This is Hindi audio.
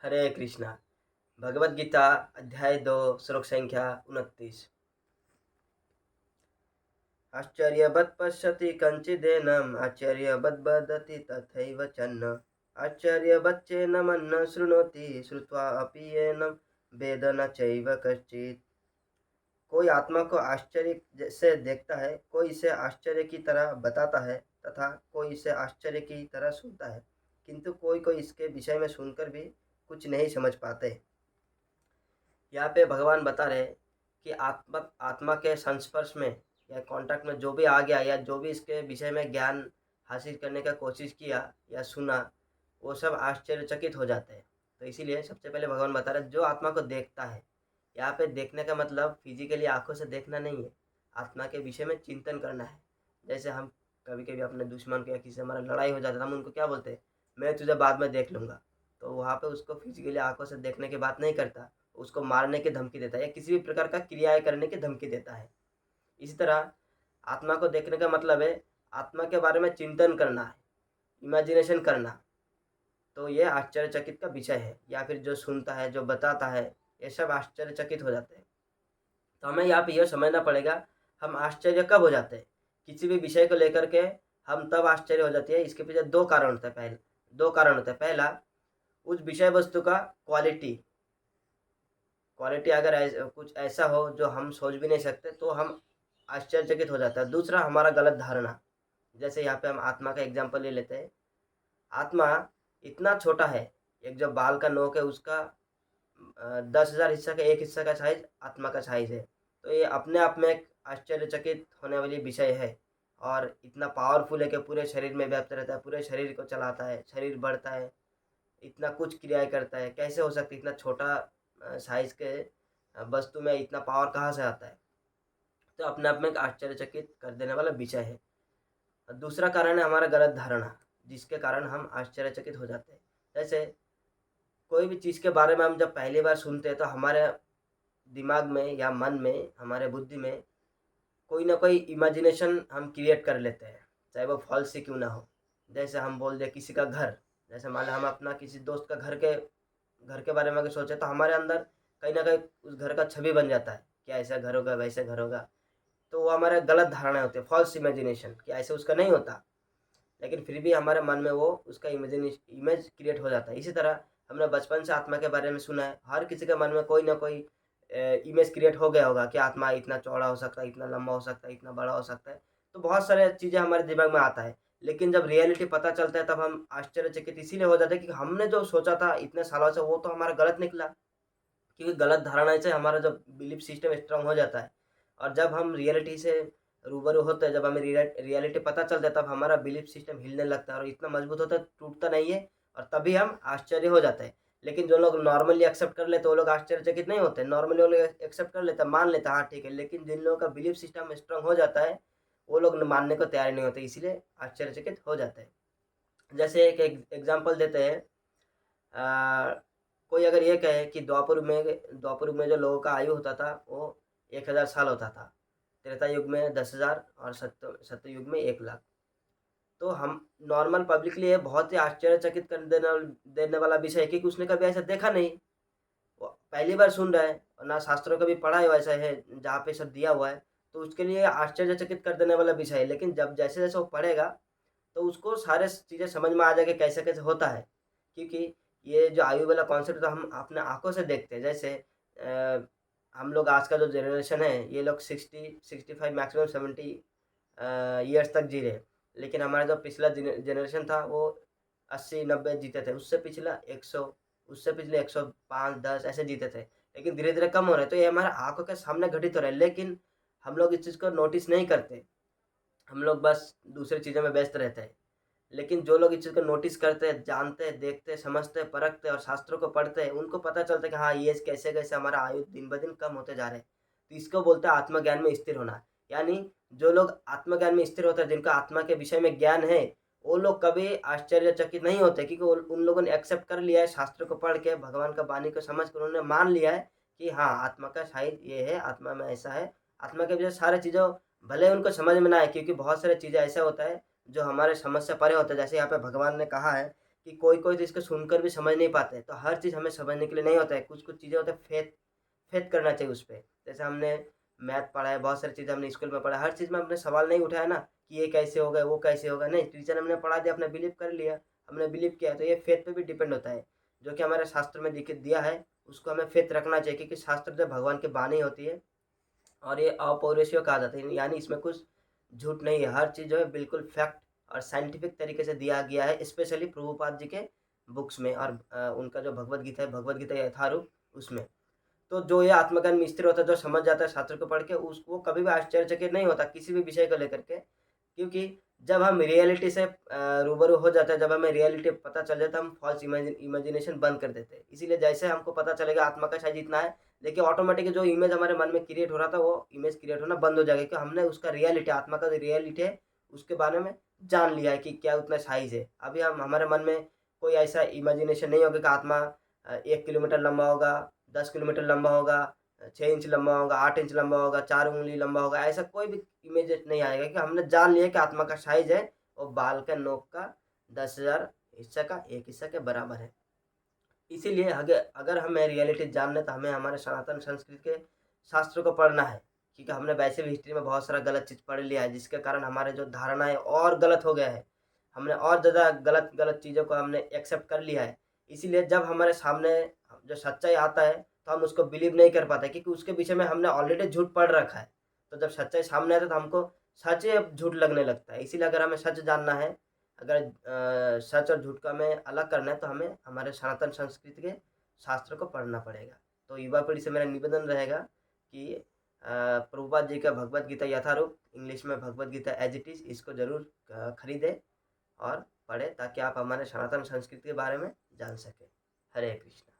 हरे कृष्णा। भगवद गीता अध्याय 2 श्लोक संख्या 29। आश्चर्यवत् पश्यति कञ्चिदेनम् आश्चर्यवद् वदति तथैव चन्न आश्चर्यवच्चैनमन्न शृणोति श्रुत्वा अपि येनं वेद न चैव कश्चित्। कोई आत्मा को आश्चर्य से देखता है, कोई इसे आश्चर्य की तरह बताता है तथा कोई इसे आश्चर्य की तरह सुनता है, किंतु कोई कोई इसके विषय में सुनकर भी कुछ नहीं समझ पाते। यहाँ पे भगवान बता रहे हैं कि आत्मा आत्मा के संस्पर्श में या कांटेक्ट में जो भी आ गया या जो भी इसके विषय में ज्ञान हासिल करने का कोशिश किया या सुना, वो सब आश्चर्यचकित हो जाते हैं। तो इसीलिए सबसे पहले भगवान बता रहे हैं जो आत्मा को देखता है। यहाँ पे देखने का मतलब फिजिकली आंखों से देखना नहीं है, आत्मा के विषय में चिंतन करना है। जैसे हम कभी कभी अपने दुश्मन के या किसी से हमारा लड़ाई हो जाता है, हम उनको क्या बोलते हैं, मैं तुझे बाद में देख लूँगा। तो वहाँ पे उसको फिजिकली आंखों से देखने की बात नहीं करता, उसको मारने की धमकी देता है या किसी भी प्रकार का क्रियाएं करने की धमकी देता है। इसी तरह आत्मा को देखने का मतलब है आत्मा के बारे में चिंतन करना है, इमेजिनेशन करना। तो ये आश्चर्यचकित का विषय है। या फिर जो सुनता है, जो बताता है, ये सब आश्चर्यचकित हो जाते हैं। तो हमें यहाँ पे यह समझना पड़ेगा हम आश्चर्य कब हो जाते हैं। किसी भी विषय को लेकर के हम तब आश्चर्य हो जाती है, इसके पीछे दो कारण होते हैं। दो कारण होते हैं। पहला, उस विषय वस्तु का क्वालिटी क्वालिटी अगर कुछ ऐसा हो जो हम सोच भी नहीं सकते, तो हम आश्चर्यचकित हो जाता है। दूसरा, हमारा गलत धारणा। जैसे यहाँ पे हम आत्मा का एग्जांपल ले लेते हैं। आत्मा इतना छोटा है, एक जो बाल का नोक है उसका 10,000 हिस्सा का एक हिस्सा का साइज आत्मा का साइज है। तो ये अपने आप में एक आश्चर्यचकित होने वाली विषय है। और इतना पावरफुल है कि पूरे शरीर में व्याप्त रहता है, पूरे शरीर को चलाता है, शरीर बढ़ता है, इतना कुछ क्रियाएं करता है। कैसे हो सकती है इतना छोटा साइज के वस्तु में इतना पावर कहाँ से आता है। तो अपने आप में एक आश्चर्यचकित कर देने वाला विषय है। और दूसरा कारण है हमारा गलत धारणा, जिसके कारण हम आश्चर्यचकित हो जाते हैं। जैसे कोई भी चीज़ के बारे में हम जब पहली बार सुनते हैं, तो हमारे दिमाग में या मन में, हमारे बुद्धि में कोई ना कोई इमेजिनेशन हम क्रिएट कर लेते हैं, चाहे वो फॉल्स ही क्यों ना हो। जैसे हम बोल दें किसी का घर, जैसे मान लो हम अपना किसी दोस्त का घर के बारे में अगर सोचे, तो हमारे अंदर कहीं ना कहीं उस घर का छवि बन जाता है कि ऐसा घर होगा, वैसे घर होगा। तो वो हमारे गलत धारणा होती है, फॉल्स इमेजिनेशन, कि ऐसे उसका नहीं होता। लेकिन फिर भी हमारे मन में वो उसका इमेज क्रिएट हो जाता है। इसी तरह हमने बचपन से आत्मा के बारे में सुना है, हर किसी के मन में कोई ना कोई इमेज क्रिएट हो गया होगा कि आत्मा इतना चौड़ा हो सकता है, इतना लंबा हो सकता है, इतना बड़ा हो सकता है। तो बहुत सारे चीज़ें हमारे दिमाग में आता है। लेकिन जब रियलिटी पता चलता है, तब हम आश्चर्यचकित इसीलिए हो जाते हैं कि हमने जो सोचा था इतने सालों से, वो तो हमारा गलत निकला। क्योंकि गलत धारणा से हमारा जो बिलीफ सिस्टम स्ट्रांग हो जाता है। और जब हम रियलिटी से रूबरू होते हैं, जब हमें रियलिटी पता चलता है, तब हमारा बिलीफ सिस्टम हिलने लगता है और इतना मजबूत होता है, टूटता नहीं है। और तभी हम आश्चर्य हो जाते हैं। लेकिन जो लोग नॉर्मली एक्सेप्ट कर लेते हैं, वो लोग आश्चर्यचकित नहीं होते। नॉर्मली वो लोग एक्सेप्ट कर लेते हैं, मान लेते हैं, हाँ ठीक है। लेकिन जिन लोगों का बिलीफ सिस्टम स्ट्रांग हो जाता है, वो लोग मानने को तैयार नहीं होते, इसीलिए आश्चर्यचकित हो जाते हैं। जैसे एक एग्जाम्पल देते हैं। अ, कोई अगर ये कहे कि द्वापर युग में जो लोगों का आयु होता था वो 1,000 साल होता था, त्रेता युग में 10,000 और सत्य युग में 1 लाख। तो हम नॉर्मल पब्लिक लिए बहुत ही आश्चर्यचकित कर देने देने वाला विषय है, क्योंकि उसने कभी ऐसा देखा नहीं। वो पहली बार सुन रहा है और ना शास्त्रों का भी पढ़ा है वैसा है जहाँ पे सब दिया हुआ है। तो उसके लिए आश्चर्यचकित कर देने वाला विषय है। लेकिन जब जैसे जैसे वो पढ़ेगा, तो उसको सारे चीज़ें समझ में आ जाएगा कैसे कैसे होता है। क्योंकि ये जो आयु वाला कॉन्सेप्ट तो हम अपने आंखों से देखते हैं। जैसे अ, हम लोग आज का जो जनरेशन है, ये लोग 60-65 मैक्सिमम 70 ईयर्स तक जी रहे। लेकिन हमारा जो पिछला जनरेशन था वो 80-90 जीते थे। उससे पिछला 100, उससे पिछले 105-10 ऐसे जीते थे। लेकिन धीरे धीरे कम हो रहे हैं। तो ये हमारे आंखों के सामने घटित हो रहा है, लेकिन हम लोग इस चीज़ को नोटिस नहीं करते। हम लोग बस दूसरी चीज़ों में व्यस्त रहते हैं। लेकिन जो लोग इस चीज़ को नोटिस करते हैं, जानते हैं, देखते हैं, समझते हैं, परखते हैं और शास्त्रों को पढ़ते हैं, उनको पता चलता है कि हाँ, ये कैसे-कैसे हमारा आयु दिन-ब-दिन कम होते जा रहे हैं। तो इसको बोलते हैं आत्मज्ञान में स्थिर होना। यानी जो लोग आत्मज्ञान में स्थिर होते हैं, जिनका आत्मा के विषय में ज्ञान है, वो लोग कभी आश्चर्यचकित नहीं होते, क्योंकि उन लोगों ने एक्सेप्ट कर लिया है शास्त्र को पढ़ के, भगवान का वाणी को समझ कर उन्होंने मान लिया है कि हाँ, आत्मा का शायद ये है, आत्मा में ऐसा है। आत्मा के विषय सारी चीज़ों भले उनको समझ में ना आए, क्योंकि बहुत सारी चीज़ें ऐसा होता है जो हमारे समझ से परे होता है। जैसे यहाँ पे भगवान ने कहा है कि कोई-कोई तो इसको सुनकर भी समझ नहीं पाते हैं। तो हर चीज़ हमें समझने के लिए नहीं होता है, कुछ-कुछ चीज़ें होता है फेथ फेथ करना चाहिए उस पे। जैसे हमने मैथ पढ़ा है, बहुत सारी चीज़ें हमने स्कूल में पढ़ा है, हर चीज़ में हमने सवाल नहीं उठाया ना कि ये कैसे होगा, वो कैसे होगा, नहीं टीचर हमने पढ़ा दिया, हमने बिलीव कर लिया, हमने बिलीव किया, तो ये फेथ पे भी डिपेंड होता है। जो कि हमारे शास्त्र में दिख दिया है, उसको हमें फेथ रखना चाहिए क्योंकि शास्त्र जो भगवान की वाणी होती है और ये अपौरुषेय कहा जाता है, यानी इसमें कुछ झूठ नहीं है, हर चीज़ जो है बिल्कुल फैक्ट और साइंटिफिक तरीके से दिया गया है, स्पेशली प्रभुपाद जी के बुक्स में और उनका जो भगवद गीता है, भगवद गीता यथारूप उसमें। तो जो ये आत्मज्ञान मिस्त्री होता है, जो समझ जाता है शास्त्र को पढ़ के उस वो कभी भी आश्चर्यचकित नहीं होता किसी भी विषय को लेकर के। क्योंकि जब हम रियलिटी से रूबरू हो जाते हैं, जब हमें रियलिटी पता चल जाता है, हम फ़ॉल्स इमेजिनेशन बंद कर देते हैं। इसीलिए जैसे हमको पता चलेगा आत्मा का साइज़ इतना है, देखिए ऑटोमेटिक जो इमेज हमारे मन में क्रिएट हो रहा था, वो इमेज क्रिएट होना बंद हो जाएगा क्योंकि हमने उसका रियलिटी आत्मा का जो रियलिटी है, उसके बारे में जान लिया है कि क्या उतना साइज़ है। अभी हम हमारे मन में कोई ऐसा इमेजिनेशन नहीं होगा कि आत्मा 1 किलोमीटर लंबा होगा, 10 किलोमीटर लंबा होगा, 6 इंच लंबा होगा, 8 इंच लंबा होगा, 4 उँगली लंबा होगा, ऐसा कोई भी इमेज नहीं आएगा कि हमने जान लिया कि आत्मा का साइज़ है और बाल का नोक का 10,000 हिस्सा का 1 हिस्सा के बराबर है। इसीलिए अगर अगर हमें रियलिटी जानना है तो हमें हमारे सनातन संस्कृति के शास्त्रों को पढ़ना है। क्योंकि हमने वैसे भी हिस्ट्री में बहुत सारा गलत चीज़ पढ़ लिया है जिसके कारण हमारे जो धारणा है और गलत हो गया है। हमने और ज़्यादा गलत-गलत चीज़ों को हमने एक्सेप्ट कर लिया है। इसीलिए जब हमारे सामने जो सच्चाई आता है तो हम उसको बिलीव नहीं कर पाते क्योंकि उसके पीछे में हमने ऑलरेडी झूठ पढ़ रखा है। तो जब सच्चाई सामने आता है तो हमको सच ही अब झूठ लगने लगता है। इसीलिए अगर हमें सच जानना है, अगर सच और झूठ को हमें अलग करना है तो हमें हमारे सनातन संस्कृति के शास्त्र को पढ़ना पड़ेगा। तो युवा पीढ़ी से मेरा निवेदन रहेगा कि प्रभुपाद जी का भगवद गीता यथारूप इंग्लिश में Bhagavad Gita as it is इसको ज़रूर खरीदें और पढ़ें ताकि आप हमारे सनातन संस्कृति के बारे में जान सकें। हरे कृष्ण।